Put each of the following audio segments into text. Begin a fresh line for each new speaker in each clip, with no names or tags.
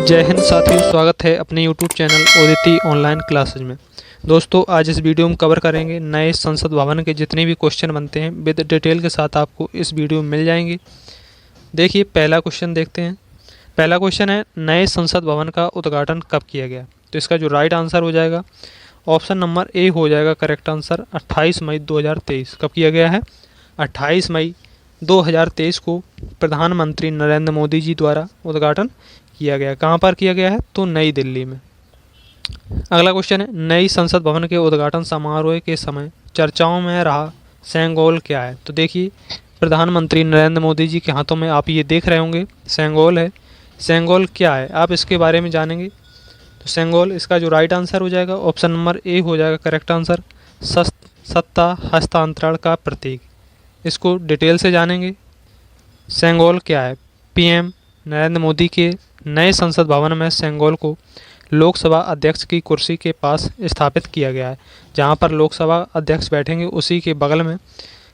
जय हिंद साथियों, स्वागत है अपने यूट्यूब चैनल ओदिति ऑनलाइन क्लासेज में। दोस्तों, आज इस वीडियो में कवर करेंगे नए संसद भवन के जितने भी क्वेश्चन बनते हैं विद डिटेल के साथ आपको इस वीडियो में मिल जाएंगे। देखिए, पहला क्वेश्चन देखते हैं। पहला क्वेश्चन है, नए संसद भवन का उद्घाटन कब किया गया? तो इसका जो राइट आंसर हो जाएगा ऑप्शन नंबर ए हो जाएगा करेक्ट आंसर। 28 मई 2023 कब किया गया है? 28 मई 2023 को प्रधानमंत्री नरेंद्र मोदी जी द्वारा उद्घाटन किया गया। कहाँ पर किया गया है? तो नई दिल्ली में। अगला क्वेश्चन है, नई संसद भवन के उद्घाटन समारोह के समय चर्चाओं में रहा सेंगोल क्या है? तो देखिए, प्रधानमंत्री नरेंद्र मोदी जी के हाथों में आप ये देख रहे होंगे सेंगोल है। सेंगोल क्या है, आप इसके बारे में जानेंगे। तो सेंगोल, इसका जो राइट आंसर हो जाएगा ऑप्शन नंबर ए हो जाएगा करेक्ट आंसर। सत्ता हस्तांतरण का प्रतीक। इसको डिटेल से जानेंगे। सेंगोल क्या है? पीएम नरेंद्र मोदी के नए संसद भवन में सेंगोल को लोकसभा अध्यक्ष की कुर्सी के पास स्थापित किया गया है। जहां पर लोकसभा अध्यक्ष बैठेंगे उसी के बगल में,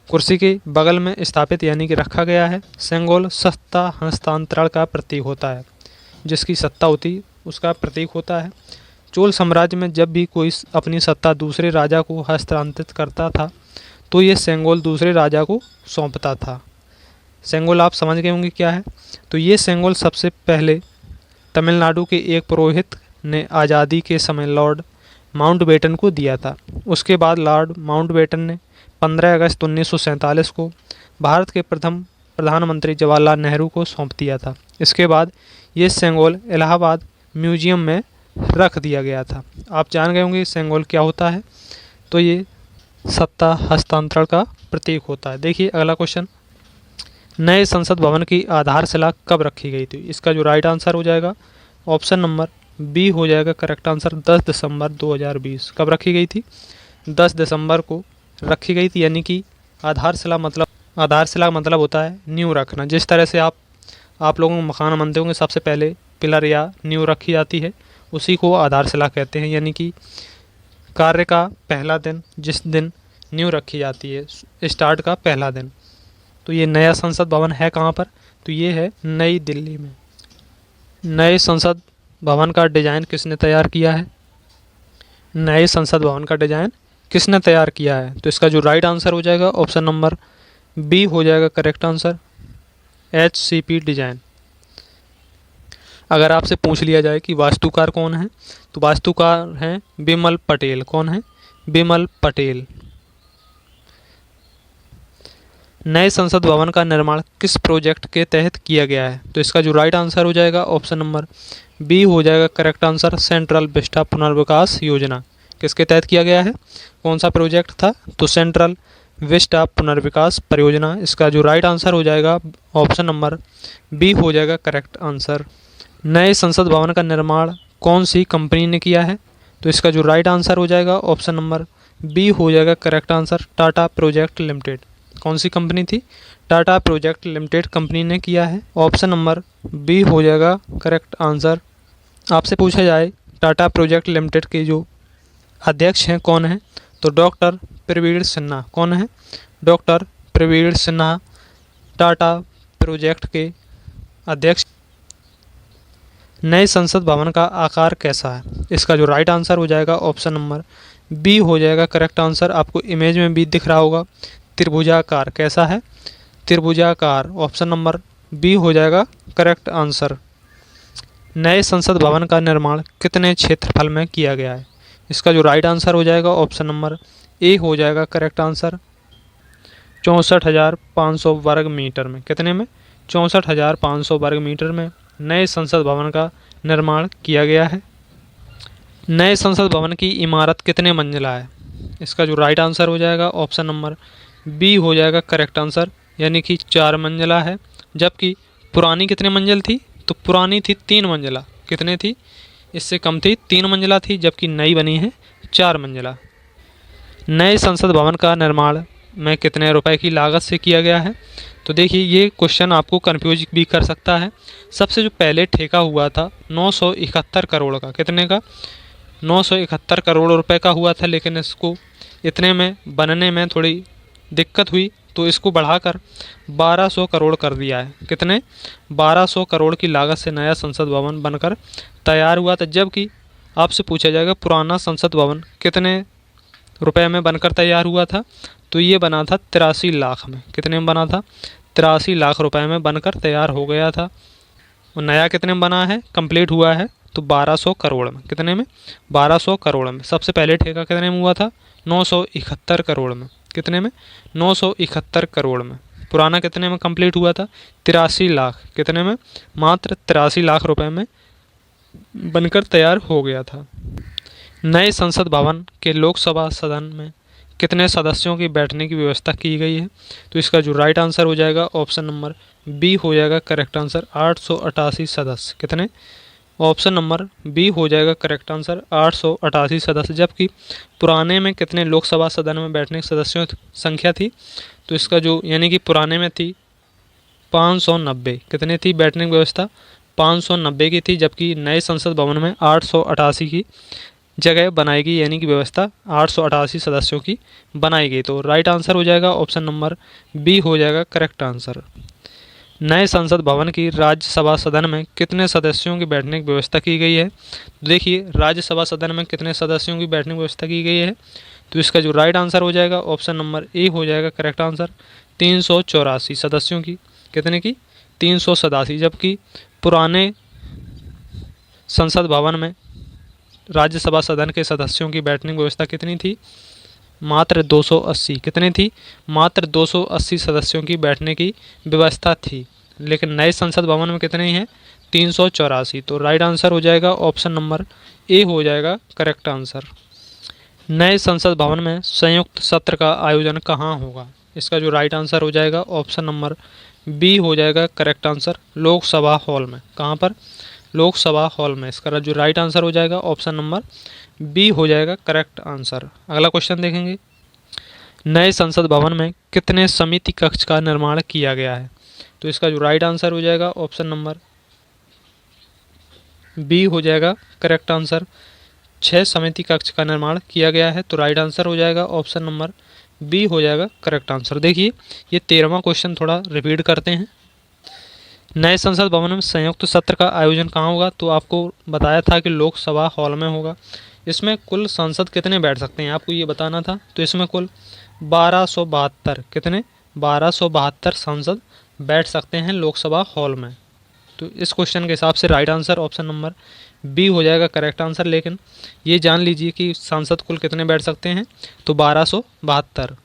कुर्सी के बगल में स्थापित यानी कि रखा गया है। सेंगोल सत्ता हस्तांतरण का प्रतीक होता है। जिसकी सत्ता होती उसका प्रतीक होता है। चोल साम्राज्य में जब भी कोई अपनी सत्ता दूसरे राजा को हस्तांतरित करता था तो ये सेंगोल दूसरे राजा को सौंपता था। सेंगोल आप समझ गए होंगे क्या है। तो ये सेंगोल सबसे पहले तमिलनाडु के एक पुरोहित ने आज़ादी के समय लॉर्ड माउंटबेटन को दिया था। उसके बाद लॉर्ड माउंटबेटन ने 15 अगस्त 1947 को भारत के प्रथम प्रधानमंत्री जवाहरलाल नेहरू को सौंप दिया था। इसके बाद ये सेंगोल इलाहाबाद म्यूजियम में रख दिया गया था। आप जान गए होंगे सेंगोल क्या होता है। तो ये सत्ता हस्तांतरण का प्रतीक होता है। देखिए अगला क्वेश्चन, नए संसद भवन की आधारशिला कब रखी गई थी? इसका जो राइट आंसर हो जाएगा ऑप्शन नंबर बी हो जाएगा करेक्ट आंसर। 10 दिसंबर 2020 कब रखी गई थी? 10 दिसंबर को रखी गई थी। यानी कि आधारशिला मतलब होता है नींव रखना। जिस तरह से आप लोगों को मकान बनते होंगे, सबसे पहले पिलर या नींव रखी जाती है, उसी को आधारशिला कहते हैं। यानी कि कार्य का पहला दिन, जिस दिन नींव रखी जाती है, स्टार्ट का पहला दिन। तो ये नया संसद भवन है कहाँ पर? तो ये है नई दिल्ली में। नए संसद भवन का डिज़ाइन किसने तैयार किया है? नए संसद भवन का डिज़ाइन किसने तैयार किया है? तो इसका जो राइट आंसर हो जाएगा ऑप्शन नंबर बी हो जाएगा करेक्ट आंसर, HCP डिज़ाइन। अगर आपसे पूछ लिया जाए कि वास्तुकार कौन है, तो वास्तुकार हैं बिमल पटेल। कौन है? बिमल पटेल। नए संसद भवन का निर्माण किस प्रोजेक्ट के तहत किया गया है? तो इसका जो राइट आंसर हो जाएगा ऑप्शन नंबर बी हो जाएगा करेक्ट आंसर, सेंट्रल विस्टा पुनर्विकास योजना। किसके तहत किया गया है? कौन सा प्रोजेक्ट था? तो सेंट्रल विस्टा पुनर्विकास परियोजना। इसका जो राइट आंसर हो जाएगा ऑप्शन नंबर बी हो जाएगा करेक्ट आंसर। नए संसद भवन का निर्माण कौन सी कंपनी ने किया है? तो इसका जो राइट आंसर हो जाएगा ऑप्शन नंबर बी हो जाएगा correct answer, Tata project limited. कौन सी कंपनी थी? टाटा प्रोजेक्ट लिमिटेड कंपनी ने किया है। ऑप्शन नंबर बी हो जाएगा करेक्ट आंसर। आपसे पूछा जाए टाटा प्रोजेक्ट लिमिटेड के जो अध्यक्ष हैं कौन है? तो डॉक्टर प्रवीण सिन्हा। कौन है? डॉक्टर प्रवीण सिन्हा टाटा प्रोजेक्ट के अध्यक्ष। नए संसद भवन का आकार कैसा है? इसका जो राइट आंसर हो जाएगा ऑप्शन नंबर बी हो जाएगा करेक्ट आंसर। आपको इमेज में भी दिख रहा होगा, त्रिभुजाकार। कैसा है? त्रिभुजाकार। ऑप्शन नंबर बी हो जाएगा करेक्ट आंसर। नए संसद भवन का निर्माण कितने क्षेत्रफल में किया गया है? इसका जो राइट आंसर हो जाएगा ऑप्शन नंबर ए हो जाएगा करेक्ट आंसर, 64,500 वर्ग मीटर में। कितने में? 64,500 वर्ग मीटर में नए संसद भवन का निर्माण किया गया है। नए संसद भवन की इमारत कितने मंजिला है? इसका जो राइट आंसर हो जाएगा ऑप्शन नंबर बी हो जाएगा करेक्ट आंसर, यानी कि 4 मंजिला है। जबकि पुरानी कितने मंजिल थी? तो पुरानी थी 3 मंजिला। कितने थी? इससे कम थी, 3 मंजिला थी। जबकि नई बनी है 4 मंजिला। नए संसद भवन का निर्माण में कितने रुपए की लागत से किया गया है? तो देखिए, ये क्वेश्चन आपको कंफ्यूज भी कर सकता है। सबसे जो पहले ठेका हुआ था 971 करोड़ का। कितने का? 971 करोड़ रुपए का हुआ था। लेकिन इसको इतने में बनने में थोड़ी दिक्कत हुई तो इसको बढ़ाकर 1200 करोड़ कर दिया है। कितने? 1200 करोड़ की लागत से नया संसद भवन बनकर तैयार हुआ था। जबकि आपसे पूछा जाएगा पुराना संसद भवन कितने रुपए में बनकर तैयार हुआ था, तो ये बना था 83 लाख में। कितने में बना था? 83 लाख रुपए में बनकर तैयार हो गया था। और नया कितने में बना है, कंप्लीट हुआ है, तो 1200 करोड़ में। कितने में? 1200 करोड़ में। सबसे पहले ठेका कितने में हुआ था? 971 करोड़ में। कितने में? 971 करोड़ में। पुराना कितने में कंप्लीट हुआ था? 83 लाख। कितने में? मात्र 83 लाख रुपए में बनकर तैयार हो गया था। नए संसद भवन के लोकसभा सदन में कितने सदस्यों की बैठने की व्यवस्था की गई है, तो इसका जो राइट आंसर हो जाएगा ऑप्शन नंबर बी हो जाएगा करेक्ट आंसर, 888 सदस्य। कितने? ऑप्शन नंबर बी हो जाएगा करेक्ट आंसर, 888 सदस्य। जबकि पुराने में कितने लोकसभा सदन में बैठने की सदस्यों संख्या थी, तो इसका जो यानी कि पुराने में थी 590। कितने थी बैठने की व्यवस्था? 590 की थी। जबकि नए संसद भवन में 888 की जगह बनाई गई, यानी कि व्यवस्था 888 सदस्यों की बनाई गई। तो राइट आंसर हो जाएगा ऑप्शन नंबर बी हो जाएगा करेक्ट आंसर। नए संसद भवन की राज्यसभा सदन में कितने सदस्यों की बैठने की व्यवस्था की गई है, तो देखिए राज्यसभा सदन में कितने सदस्यों की बैठने की व्यवस्था की गई है, तो इसका जो राइट आंसर हो जाएगा ऑप्शन नंबर ए हो जाएगा करेक्ट आंसर, 384 सदस्यों की। कितने की? 387। जबकि पुराने संसद भवन में राज्यसभा सदन के सदस्यों की बैठने की व्यवस्था कितनी थी? मात्र 280। कितनी थी? मात्र 280 सदस्यों की बैठने की व्यवस्था थी। लेकिन नए संसद भवन में कितने हैं? 384। तो राइट आंसर हो जाएगा ऑप्शन नंबर ए हो जाएगा करेक्ट आंसर। नए संसद भवन में संयुक्त सत्र का आयोजन कहाँ होगा, इसका जो राइट आंसर हो जाएगा ऑप्शन नंबर बी हो जाएगा करेक्ट आंसर, लोकसभा हॉल में। कहाँ पर? लोकसभा हॉल में। इसका जो राइट आंसर हो जाएगा ऑप्शन नंबर बी हो जाएगा करेक्ट आंसर। अगला क्वेश्चन देखेंगे, नए संसद भवन में कितने समिति कक्ष का निर्माण किया गया है, तो इसका जो राइट आंसर हो जाएगा ऑप्शन नंबर बी हो जाएगा करेक्ट आंसर, 6 समिति कक्ष का निर्माण किया गया है। तो राइट आंसर हो जाएगा ऑप्शन नंबर बी हो जाएगा करेक्ट आंसर। देखिए ये 13वां क्वेश्चन थोड़ा रिपीट करते हैं। नए संसद भवन में संयुक्त सत्र का आयोजन कहाँ होगा, तो आपको बताया था कि लोकसभा हॉल में होगा। इसमें कुल सांसद कितने बैठ सकते हैं आपको ये बताना था, तो इसमें कुल 1272 कितने 1272 सांसद बैठ सकते हैं लोकसभा हॉल में। तो इस क्वेश्चन के हिसाब से right answer option number B हो जाएगा करेक्ट आंसर। लेकिन ये जान लीजिए कि सांसद कुल कितने बैठ सकते हैं, तो 1272।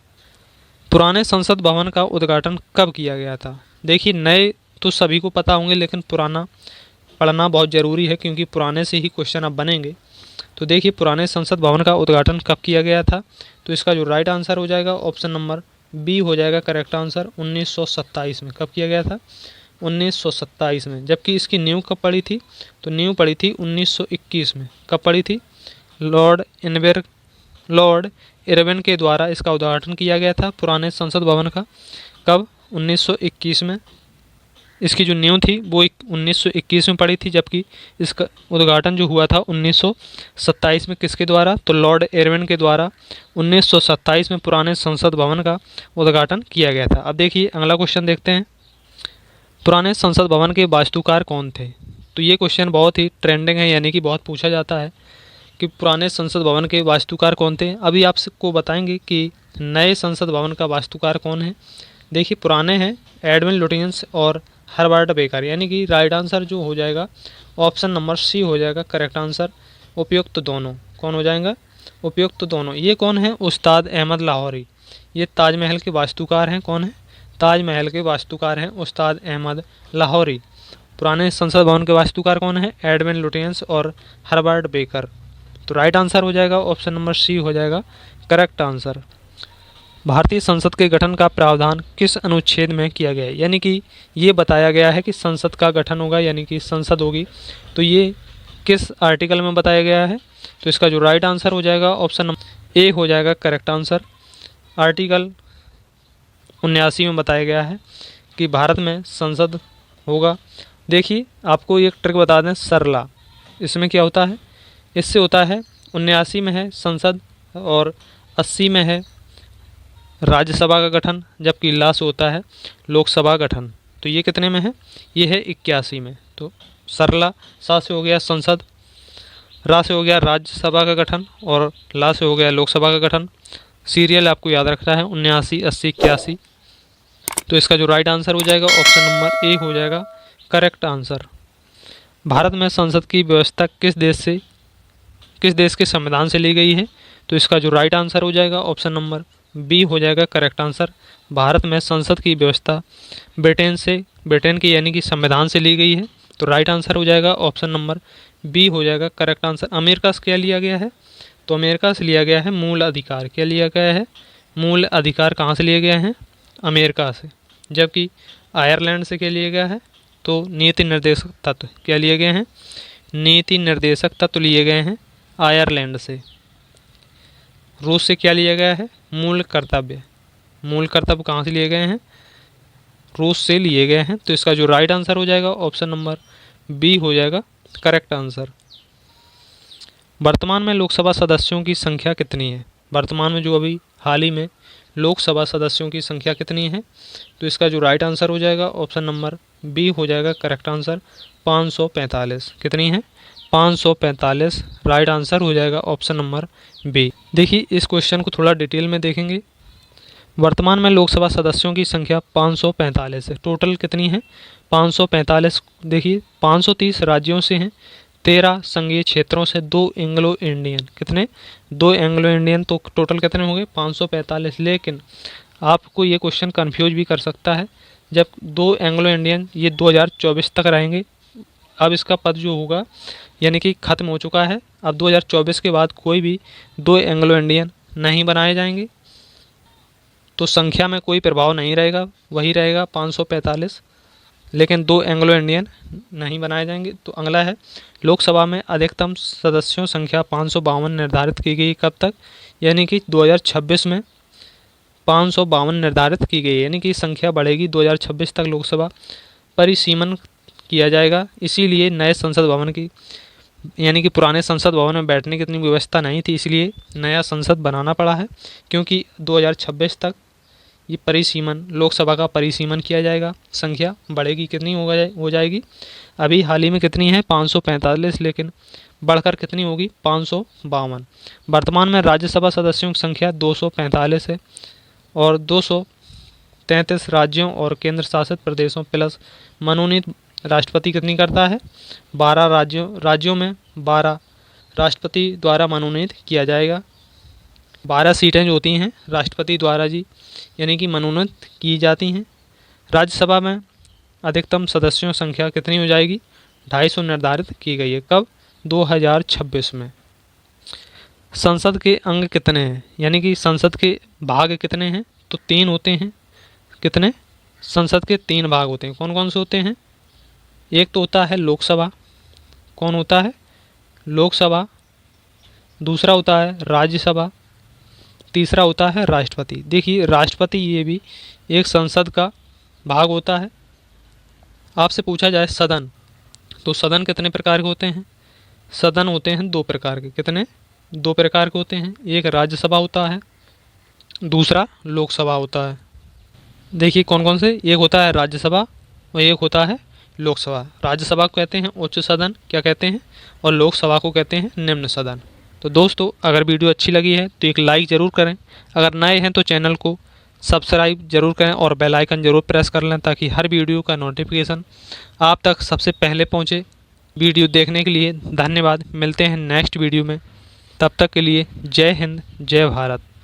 पुराने संसद भवन का उद्घाटन कब किया गया था, देखिए नए तो सभी को पता होंगे, लेकिन पुराना पढ़ना बहुत ज़रूरी है क्योंकि पुराने से ही क्वेश्चन अब बनेंगे। तो देखिए पुराने संसद भवन का उद्घाटन कब किया गया था, तो इसका जो राइट आंसर हो जाएगा ऑप्शन नंबर बी हो जाएगा करेक्ट आंसर, 1927 में। कब किया गया था? 1927 में। जबकि इसकी नींव कब पड़ी थी, तो नींव पड़ी थी 1921 में। कब पड़ी थी? लॉर्ड इरविन के द्वारा इसका उद्घाटन किया गया था पुराने संसद भवन का। कब? 1921 में। इसकी जो नींव थी वो 1921 में पड़ी थी, जबकि इसका उद्घाटन जो हुआ था 1927 में। किसके द्वारा? तो लॉर्ड इरविन के द्वारा 1927 में पुराने संसद भवन का उद्घाटन किया गया था। अब देखिए अगला क्वेश्चन देखते हैं, पुराने संसद भवन के वास्तुकार कौन थे, तो ये क्वेश्चन बहुत ही ट्रेंडिंग है, यानी कि बहुत पूछा जाता है कि पुराने संसद भवन के वास्तुकार कौन थे। अभी आपको बताएंगे कि नए संसद भवन का वास्तुकार कौन है। देखिए पुराने हैं एडविन लुटियंस और हर्बर्ट बेकर, यानी कि राइट आंसर जो हो जाएगा ऑप्शन नंबर सी हो जाएगा करेक्ट आंसर, उपयुक्त दोनों। कौन हो जाएगा? उपयुक्त दोनों। ये कौन है? उस्ताद अहमद लाहौरी। ये ताजमहल के वास्तुकार हैं। कौन है? ताजमहल के वास्तुकार हैं उस्ताद अहमद लाहौरी। पुराने संसद भवन के वास्तुकार कौन है? एडविन लुटियंस और हर्बर्ट बेकर। तो राइट आंसर हो जाएगा ऑप्शन नंबर सी हो जाएगा करेक्ट आंसर। भारतीय संसद के गठन का प्रावधान किस अनुच्छेद में किया गया है, यानी कि ये बताया गया है कि संसद का गठन होगा, यानी कि संसद होगी, तो ये किस आर्टिकल में बताया गया है, तो इसका जो राइट आंसर हो जाएगा ऑप्शन नंबर ए हो जाएगा करेक्ट आंसर, आर्टिकल 79 में बताया गया है कि भारत में संसद होगा। देखिए आपको एक ट्रिक बता दें सरला, इसमें क्या होता है, इससे होता है 79 में है संसद और 80 में है राज्यसभा का गठन, जबकि ला से होता है लोकसभा गठन। तो ये कितने में है? ये है 81 में। तो सरला, सा से हो गया संसद, रा से हो गया राज्यसभा का गठन और ला से हो गया लोकसभा का गठन। सीरियल आपको याद रखना है 79, 80, 81। तो इसका जो राइट आंसर हो जाएगा ऑप्शन नंबर ए हो जाएगा करेक्ट आंसर। भारत में संसद की व्यवस्था किस देश के संविधान से ली गई है? तो इसका जो राइट आंसर हो जाएगा ऑप्शन नंबर बी हो जाएगा करेक्ट आंसर। भारत में संसद की व्यवस्था ब्रिटेन की यानी कि संविधान से ली गई है। तो राइट आंसर हो जाएगा ऑप्शन नंबर बी हो जाएगा करेक्ट आंसर। अमेरिका से क्या लिया गया है? तो अमेरिका से लिया गया है मूल अधिकार। क्या लिया गया है? मूल अधिकार कहाँ से लिए गए हैं? अमेरिका से। जबकि आयरलैंड से क्या लिया गया है? तो नीति निर्देशक तत्व। क्या लिए गए हैं? नीति निर्देशक तत्व लिए गए हैं आयरलैंड से। रूस से क्या लिया गया है? मूल कर्तव्य। मूल कर्तव्य कहाँ से लिए गए हैं? रूस से लिए गए हैं। तो इसका जो राइट आंसर हो जाएगा ऑप्शन नंबर बी हो जाएगा करेक्ट आंसर। वर्तमान में लोकसभा सदस्यों की संख्या कितनी है? वर्तमान में जो अभी हाल ही में लोकसभा सदस्यों की संख्या कितनी है? तो इसका जो राइट आंसर हो जाएगा ऑप्शन नंबर बी हो जाएगा करेक्ट आंसर 545। कितनी है? 545 राइट आंसर हो जाएगा ऑप्शन नंबर बी। देखिए इस क्वेश्चन को थोड़ा डिटेल में देखेंगे। वर्तमान में लोकसभा सदस्यों की संख्या 545 है। टोटल कितनी है? 545। देखिए 530 राज्यों से हैं, 13 संघीय क्षेत्रों से, 2 एंग्लो इंडियन। कितने? 2 एंग्लो इंडियन। तो टोटल कितने हो गए? 545। लेकिन आपको ये क्वेश्चन कंफ्यूज भी कर सकता है। जब 2 एंग्लो इंडियन ये 2024 तक रहेंगे। अब इसका पद जो होगा यानी कि ख़त्म हो चुका है। अब 2024 के बाद कोई भी 2 एंग्लो इंडियन नहीं बनाए जाएंगे। तो संख्या में कोई प्रभाव नहीं रहेगा, वही रहेगा 545। लेकिन 2 एंग्लो इंडियन नहीं बनाए जाएंगे। तो अगला है लोकसभा में अधिकतम सदस्यों संख्या 552 निर्धारित की गई कब तक? यानी कि 2026 में 552 निर्धारित की गई, यानी कि संख्या बढ़ेगी 2026 तक लोकसभा परिसीमन किया जाएगा। इसीलिए नए संसद भवन की यानी कि पुराने संसद भवन में बैठने की इतनी व्यवस्था नहीं थी, इसलिए नया संसद बनाना पड़ा है। क्योंकि 2026 तक ये परिसीमन, लोकसभा का परिसीमन किया जाएगा। संख्या बढ़ेगी, कितनी हो जाएगी? अभी हाल ही में कितनी है? 545, लेकिन बढ़कर कितनी होगी? 552। वर्तमान में राज्यसभा सदस्यों की संख्या 245 है और 233 राज्यों और केंद्र शासित प्रदेशों प्लस मनोनीत राष्ट्रपति कितनी करता है? 12 राज्यों में 12 राष्ट्रपति द्वारा मनोनीत किया जाएगा। 12 सीटें जो होती हैं राष्ट्रपति द्वारा यानी कि मनोनीत की जाती हैं। राज्यसभा में अधिकतम सदस्यों संख्या कितनी हो जाएगी? 250 निर्धारित की गई है। कब? 2026 में। संसद के अंग कितने हैं? यानी कि संसद के भाग कितने हैं? तो 3 होते हैं। कितने? संसद के 3 भाग होते हैं। कौन कौन से होते हैं? एक तो होता है लोकसभा। कौन होता है? लोकसभा। दूसरा होता है राज्यसभा। तीसरा होता है राष्ट्रपति। देखिए राष्ट्रपति ये भी एक संसद का भाग होता है। आपसे पूछा जाए सदन, तो सदन कितने प्रकार के होते हैं? सदन होते हैं 2 प्रकार के। कितने? 2 प्रकार के होते हैं। एक राज्यसभा होता है, दूसरा लोकसभा होता है। देखिए कौन कौन से? एक होता है राज्यसभा और एक होता है लोकसभा। राज्यसभा को कहते हैं उच्च सदन, क्या कहते हैं? और लोकसभा को कहते हैं निम्न सदन। तो दोस्तों अगर वीडियो अच्छी लगी है तो एक लाइक ज़रूर करें। अगर नए हैं तो चैनल को सब्सक्राइब जरूर करें और बेल आइकन जरूर प्रेस कर लें ताकि हर वीडियो का नोटिफिकेशन आप तक सबसे पहले पहुंचे। वीडियो देखने के लिए धन्यवाद। मिलते हैं नेक्स्ट वीडियो में। तब तक के लिए जय हिंद, जय भारत।